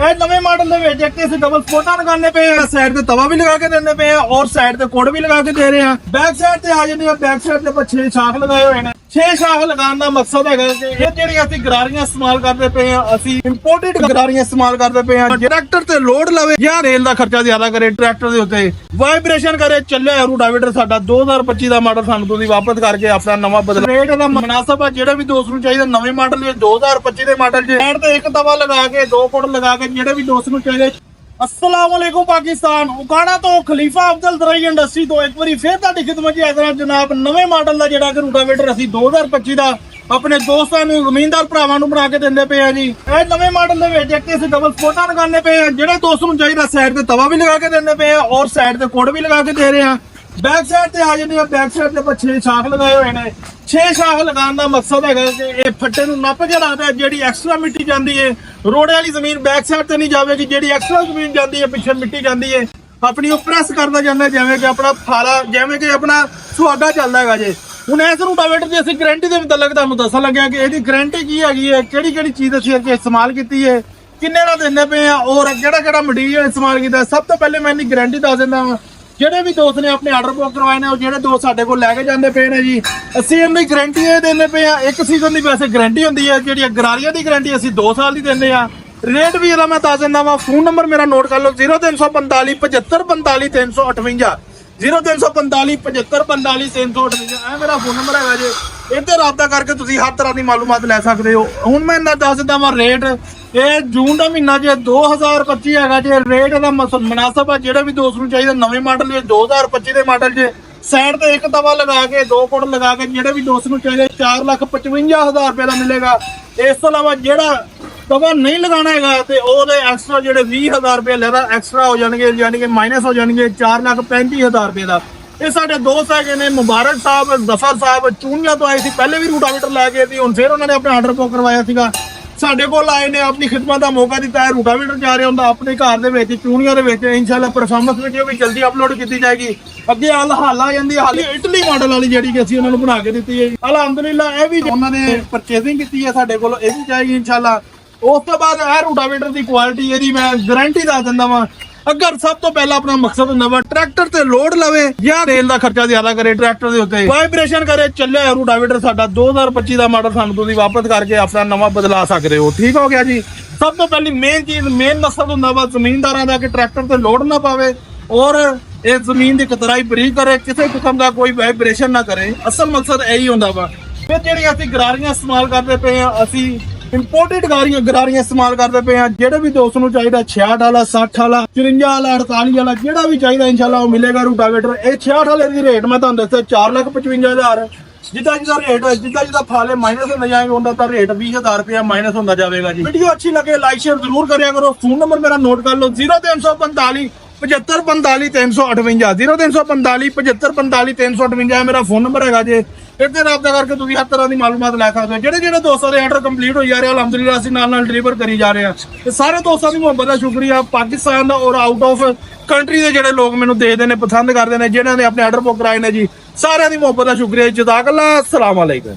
ਇਹ ਨਵੇਂ ਮਾਡਲ ਦੇ ਵਿੱਚ ਇੱਕ ਅਸੀਂ ਡਬਲ ਸਪੋਰਟਾਂ ਲਗਾਉਂਦੇ ਪਏ ਆ, ਸਾਈਡ ਤੇ ਤਵਾ ਵੀ ਲਗਾ ਕੇ ਦਿੰਦੇ ਪਏ ਆ ਔਰ ਸਾਈਡ ਤੇ ਕੋਡ ਵੀ ਲਗਾ ਕੇ ਦੇ ਰਹੇ ਆ। ਬੈਕ ਸਾਈਡ ਤੇ ਆ ਜਾਂਦੇ ਆ, ਬੈਕ ਸਾਈਡ ਤੇ 6 ਸ਼ਾਖ ਲਗਾਏ ਹੋਏ ਨੇ। 6 ਸ਼ਾਖ ਲਗਾਉਣ ਦਾ ਮਕਸਦ ਹੈਗਾ ਕਿ ਇਹ ਜਿਹੜੀਆਂ ਅਸੀਂ ਗਰਾਰੀਆਂ ਇਸਤੇਮਾਲ ਕਰਦੇ ਪਏ ਆ, ਅਸੀਂ ਇੰਪੋਰਟਡ ਗਰਾਰੀਆਂ ਇਸਤੇਮਾਲ ਕਰਦੇ ਪਏ ਆ। ਟਰੈਕਟਰ ਤੇ ਲੋਡ ਲਵੇ ਜਾਂ ਰੇਲ ਦਾ ਖਰਚਾ ਜ਼ਿਆਦਾ ਕਰੇ, ਟਰੈਕਟਰ ਦੇ ਉੱਤੇ ਵਾਈਬ੍ਰੇਸ਼ਨ ਕਰੇ, ਚੱਲਿਆ ਰੂਟਾਵੇਟਰ ਸਾਡਾ 2025 ਦਾ ਮਾਡਲ ਸਾਨੂੰ ਤੁਸੀਂ ਵਾਪਸ ਕਰਕੇ ਆਪਣਾ ਨਵਾਂ ਬਦਲ ਰੇਟ ਦਾ ਮੁਨਾਸਬ ਆ। ਜਿਹੜੇ ਵੀ ਦੋਸਤ ਨੂੰ ਚਾਹੀਦਾ ਨਵੇਂ ਮਾਡਲ ਵਿੱਚ 2025 ਦੇ ਮਾਡਲ 'ਚ ਸਾਈਡ ਤੇ ਇੱਕ ਤਵਾ ਲਗਾ ਕੇ 2 ਫੁੱਟ ਲਗਾ ਕੇ ਜਿਹੜੇ ਵੀ ਦੋਸਤ ਨੂੰ ਚਾਹੀਦੇ। अस्सलाम वालेकुम पाकिस्तान, उकाड़ा तो खलीफा अफजल दराई इंडस्ट्री तो एक बार फिर ਤੁਹਾਡੀ ਖਿਦਮਤ 'ਚ ਹਾਜ਼ਰ ਜਨਾਬ। ਨਵੇਂ ਮਾਡਲ ਦਾ ਜਿਹੜਾ ਕਿ ਰੂਟਾਵੇਟਰ ਅਸੀਂ 2025 ਦਾ ਆਪਣੇ ਦੋਸਤਾਂ ਨੂੰ ਜ਼ਮੀਨਦਾਰ ਭਰਾਵਾਂ ਨੂੰ ਬਣਾ ਕੇ ਦਿੰਦੇ ਪਏ ਆ ਜੀ। ਇਹ ਨਵੇਂ ਮਾਡਲ ਦੇ ਵਿੱਚ ਇੱਕ ਅਸੀਂ ਡਬਲ ਸਪੋਰਟਾਂ ਲਗਾਉਂਦੇ ਪਏ ਆ। ਜਿਹੜੇ ਦੋਸਤ ਨੂੰ ਚਾਹੀਦਾ ਸਾਈਡ ਤੇ ਤਵਾ ਵੀ ਲਗਾ ਕੇ ਦਿੰਦੇ ਪਏ ਆ ਔਰ ਸਾਈਡ ਤੇ ਕੋਡ ਵੀ ਲਗਾ ਕੇ ਦੇ ਰਹੇ ਆ। ਬੈਕ ਸਾਈਡ ਤੇ ਆ ਜਾਂਦੇ ਆ, ਬੈਕ ਸਾਈਡ ਤੇ 6 ਸ਼ਾਖ ਲਗਾਏ ਹੋਏ ਨੇ। 6 ਸ਼ਾਖ ਲਗਾਉਣ ਦਾ ਮਕਸਦ ਹੈਗਾ ਕਿ ਇਹ ਫੱਟੇ ਨੂੰ ਨੱਪ ਕੇ ਲਾਦਾ, ਜਿਹੜੀ ਐਕਸਟਰਾ ਮਿੱਟੀ ਜਾਂਦੀ ਹੈ ਰੋੜੇ ਵਾਲੀ ਜ਼ਮੀਨ ਬੈਕ ਸਾਈਡ ਤੇ ਨਹੀਂ ਜਾਵੇਗੀ, ਜਿਹੜੀ ਐਕਸਟਰਾ ਜ਼ਮੀਨ ਜਾਂਦੀ ਹੈ ਪਿੱਛੇ ਮਿੱਟੀ ਜਾਂਦੀ ਹੈ ਆਪਣੀ ਉਹ ਪ੍ਰੈਸ ਕਰਦਾ ਜਾਂਦਾ, ਜਿਵੇਂ ਕਿ ਆਪਣਾ ਫਾਲਾ, ਜਿਵੇਂ ਕਿ ਆਪਣਾ ਸੁਹਾਗਾ ਚੱਲਦਾ ਹੈਗਾ ਜੇ। ਹੁਣ ਇਸ ਰੂਟਾਵੇਟਰ ਦੀ ਅਸੀਂ ਗਾਰੰਟੀ ਦੇ ਮੁਤਲਕ ਤੁਹਾਨੂੰ ਦੱਸਣ ਲੱਗਿਆ ਕਿ ਇਹਦੀ ਗਾਰੰਟੀ ਕੀ ਹੈਗੀ ਹੈ, ਕਿਹੜੀ ਕਿਹੜੀ ਚੀਜ਼ ਅਸੀਂ ਇਸਤੇਮਾਲ ਕੀਤੀ ਹੈ, ਕਿੰਨੇ ਦਾ ਦਿੰਦੇ ਪਏ ਆ ਔਰ ਕਿਹੜਾ ਕਿਹੜਾ ਮਟੀਰੀਅਲ ਇਸਤੇਮਾਲ ਕੀਤਾ। ਸਭ ਤੋਂ ਪਹਿਲੇ ਮੈਂ ਇਹਦੀ ਗਾਰੰਟੀ ਦੱਸ ਦਿੰਦਾ ਵਾਂ। ਜਿਹੜੇ ਵੀ ਦੋਸਤ ਨੇ ਆਪਣੇ ਆਰਡਰ ਬੁੱਕ ਕਰਵਾਏ ਨੇ, ਉਹ ਜਿਹੜੇ ਦੋਸਤ ਸਾਡੇ ਕੋਲ ਲੈ ਕੇ ਜਾਂਦੇ ਪਏ ਨੇ ਜੀ, ਅਸੀਂ ਇਹਦੀ ਗਾਰੰਟੀ ਇਹ ਦਿੰਦੇ ਪਏ ਆ। ਇੱਕ ਸੀਜ਼ਨ ਦੀ ਵੈਸੇ ਗਾਰੰਟੀ ਹੁੰਦੀ ਹੈ, ਜਿਹੜੀ ਗਰਾਰੀਆਂ ਦੀ ਗਾਰੰਟੀ ਅਸੀਂ 2 ਸਾਲ ਦੀ ਦਿੰਦੇ ਆ। ਰੇਟ ਵੀ ਇਹਦਾ ਮੈਂ ਦੱਸ ਦਿੰਦਾ ਵਾ। ਫੋਨ ਨੰਬਰ ਮੇਰਾ ਨੋਟ ਕਰ ਲਓ 0345 7545 358 0345 7545 358। ਇਹ ਮੇਰਾ ਫੋਨ ਨੰਬਰ ਹੈਗਾ ਜੇ, ਇੱਥੇ ਰਾਬਤਾ ਕਰਕੇ ਤੁਸੀਂ ਹਰ ਤਰ੍ਹਾਂ ਦੀ ਮਾਲੂਮਾਤ ਲੈ ਸਕਦੇ ਹੋ। ਹੁਣ ਮੈਂ ਇਹਨਾਂ ਦੱਸ ਦਿੰਦਾ ਵਾ ਰੇਟ। ਇਹ ਜੂਨ ਦਾ ਮਹੀਨਾ ਜੇ 2025 ਹੈਗਾ ਜੇ। ਰੇਟ ਦਾ ਮੁਨਾਸਬ ਆ। ਜਿਹੜੇ ਵੀ ਦੋਸਤ ਨੂੰ ਚਾਹੀਦਾ ਨਵੇਂ ਮਾਡਲ ਵਿੱਚ 2025 ਦੇ ਮਾਡਲ 'ਚ ਸਾਈਡ ਤੇ ਇੱਕ ਤਵਾ ਲਗਾ ਕੇ 2 ਫੁੱਟ ਲਗਾ ਕੇ ਜਿਹੜੇ ਵੀ ਦੋਸਤ ਨੂੰ ਚਾਹੀਦਾ 4,55,000 ਰੁਪਏ ਦਾ ਮਿਲੇਗਾ। ਇਸ ਤੋਂ ਇਲਾਵਾ ਜਿਹੜਾ ਤਵਾ ਨਹੀਂ ਲਗਾਣਾ ਹੈਗਾ ਤੇ ਉਹਦੇ ਐਕਸਟਰਾ ਜਿਹੜੇ 20,000 ਰੁਪਏ ਲੈਦਾ ਐਕਸਟਰਾ ਹੋ ਜਾਣਗੇ, ਯਾਨੀ ਕਿ ਮਾਈਨਸ ਹੋ ਜਾਣਗੇ 4,35,000 ਰੁਪਏ ਦਾ। ਇਹ ਸਾਡੇ ਦੋਸਤ ਹੈਗੇ ਨੇ ਮੁਬਾਰਕ ਸਾਹਿਬ, ਜ਼ਫਰ ਸਾਹਿਬ, ਚੂਨੀਆਂ ਤੋਂ ਆਏ ਸੀ। ਪਹਿਲੇ ਵੀ ਰੂਟਾਵੇਟਰ ਲੈ ਕੇ ਸੀ, ਹੁਣ ਫਿਰ ਉਹਨਾਂ ਨੇ ਆਪਣਾ ਆਰਡਰ ਬੁੱਕ ਕਰਵਾਇਆ ਸੀਗਾ। ਸਾਡੇ ਕੋਲ ਆਏ ਨੇ, ਆਪਣੀ ਖਿਦਮਤ ਦਾ ਮੌਕਾ ਦਿੱਤਾ ਹੈ। ਰੂਟਾਵੇਟਰ ਜਾ ਰਿਹਾ ਹੁੰਦਾ ਆਪਣੇ ਘਰ ਦੇ ਵਿੱਚ ਚੂਨੀਆਂ ਦੇ ਵਿੱਚ। ਇਨਸ਼ਾਅੱਲਾ ਪਰਫਾਰਮੈਂਸ ਵੀਡੀਓ ਵੀ ਜਲਦੀ ਅਪਲੋਡ ਕੀਤੀ ਜਾਏਗੀ। ਅੱਗੇ ਹਾਲ ਆ ਜਾਂਦੀ ਹੈ, ਹਾਲੇ ਇਟਲੀ ਮਾਡਲ ਵਾਲੀ ਜਿਹੜੀ ਕਿ ਅਸੀਂ ਉਹਨਾਂ ਨੂੰ ਬਣਾ ਕੇ ਦਿੱਤੀ ਹੈ। ਅਲਹਮਦੁਲਿਲਾ ਇਹ ਵੀ ਉਹਨਾਂ ਨੇ ਪਰਚੇਸਿੰਗ ਕੀਤੀ ਹੈ ਸਾਡੇ ਕੋਲ, ਇਹ ਵੀ ਜਾਏਗੀ ਇਨਸ਼ਾਅੱਲਾ। ਉਸ ਤੋਂ ਬਾਅਦ ਇਹ ਰੂਟਾਵੇਟਰ ਦੀ ਕੁਆਲਿਟੀ ਇਹਦੀ ਮੈਂ ਗਾਰੰਟੀ ਦੱਸ ਦਿੰਦਾ ਵਾਂ। ਅਗਰ ਸਭ ਤੋਂ ਪਹਿਲਾਂ ਆਪਣਾ ਮਕਸਦ ਹੁੰਦਾ ਵਾ ਟਰੈਕਟਰ ਤੇ ਲੋਡ ਲਵੇ ਜਾਂ ਰੇਲ ਦਾ ਖਰਚਾ ਜ਼ਿਆਦਾ ਕਰੇ, ਟਰੈਕਟਰ ਦੇ ਉੱਤੇ ਵਾਈਬ੍ਰੇਸ਼ਨ ਕਰੇ, ਚੱਲਿਆ ਰੂਟਾਵੇਟਰ ਸਾਡਾ 2025 ਦਾ ਮਾਡਲ ਸਾਨੂੰ ਤੁਸੀਂ ਵਾਪਸ ਕਰਕੇ ਆਪਣਾ ਨਵਾਂ ਬਦਲਾ ਸਕਦੇ ਹੋ। ਠੀਕ ਹੋ ਗਿਆ ਜੀ। ਸਭ ਤੋਂ ਪਹਿਲੀ ਮੇਨ ਚੀਜ਼, ਮੇਨ ਮਕਸਦ ਹੁੰਦਾ ਵਾ ਜ਼ਮੀਨਦਾਰਾਂ ਦਾ ਕਿ ਟਰੈਕਟਰ ਤੇ ਲੋਡ ਨਾ ਪਾਵੇ ਔਰ ਇਹ ਜ਼ਮੀਨ ਦੀ ਕਤਰਾਈ ਬਰੀਕ ਕਰੇ, ਕਿਸੇ ਕਿਸਮ ਦਾ ਕੋਈ ਵਾਈਬ੍ਰੇਸ਼ਨ ਨਾ ਕਰੇ। ਅਸਲ ਮਕਸਦ ਇਹੀ ਹੁੰਦਾ ਵਾ। ਫਿਰ ਜਿਹੜੀਆਂ ਅਸੀਂ ਗਰਾਰੀਆਂ ਇਸਤੇਮਾਲ ਕਰਦੇ ਪਏ ਆ, ਅਸੀਂ ਇੰਪੋਰਟਡ ਗਰਾਰੀਆਂ ਇਸਤੇਮਾਲ ਕਰਦੇ ਪਏ ਆ। ਜਿਹੜੇ ਵੀ ਦੋਸਤ ਨੂੰ ਚਾਹੀਦਾ 66 ਵਾਲਾ, 60 ਵਾਲਾ, 54 ਵਾਲਾ, 48 ਵਾਲਾ, ਜਿਹੜਾ ਵੀ ਚਾਹੀਦਾ ਇਨਸ਼ਾਅੱਲਾ ਉਹ ਮਿਲੇਗਾ ਰੂਟਾਵੇਟਰ। ਇਹ 66 ਵਾਲੇ ਦੀ ਰੇਟ ਮੈਂ ਤੁਹਾਨੂੰ ਦੱਸਿਆ 4,55,000। ਜਿੱਦਾਂ ਰੇਟ ਜਿੱਦਾਂ ਫਾਲੇ ਮਾਈਨਸ ਹੁੰਦੇ ਜਾਏਗਾ ਉਹਦਾ ਤਾਂ ਰੇਟ 20,000 ਰੁਪਇਆ ਮਾਈਨਸ ਹੁੰਦਾ ਜਾਵੇਗਾ ਜੀ। ਵੀਡੀਓ ਅੱਛੀ ਲੱਗੇ ਲਾਈਕ ਸ਼ੇਅਰ ਜ਼ਰੂਰ ਕਰਿਆ ਕਰੋ। ਫੋਨ ਨੰਬਰ ਮੇਰਾ ਨੋਟ ਕਰ ਲਓ 0345 7545 358 0345 7545 358 ਮੇਰਾ ਫੋਨ ਨੰਬਰ ਹੈਗਾ ਜੇ। ਇੱਥੇ ਰਾਬਤਾ ਕਰਕੇ ਤੁਸੀਂ ਹਰ ਤਰ੍ਹਾਂ ਦੀ ਮਾਲੂਮਾਤ ਲੈ ਸਕਦੇ ਹੋ। ਜਿਹੜੇ ਦੋਸਤਾਂ ਦੇ ਆਰਡਰ ਕੰਪਲੀਟ ਹੋ ਜਾ ਰਹੇ ਅਲਹਮਦੁਲਿਲਾ ਅਸੀਂ ਨਾਲ ਡਿਲੀਵਰ ਕਰੀ ਜਾ ਰਹੇ ਹਾਂ। ਤੇ ਸਾਰੇ ਦੋਸਤਾਂ ਦੀ ਮੁਹੱਬਤ ਦਾ ਸ਼ੁਕਰੀਆ। ਪਾਕਿਸਤਾਨ ਦਾ ਔਰ ਆਊਟ ਆਫ ਕੰਟਰੀ ਦੇ ਜਿਹੜੇ ਲੋਕ ਮੈਨੂੰ ਦੇਖਦੇ ਨੇ, ਪਸੰਦ ਕਰਦੇ ਨੇ, ਜਿਨ੍ਹਾਂ ਨੇ ਆਪਣੇ ਆਰਡਰ ਬੁੱਕ ਕਰਾਏ ਨੇ ਜੀ, ਸਾਰਿਆਂ ਦੀ ਮੁਹੱਬਤ ਦਾ ਸ਼ੁਕਰੀਆ। ਜਜ਼ਾਕ ਅੱਲਾਹ। ਅਸਲਾਮ ਵਾਲੇਕੁਮ।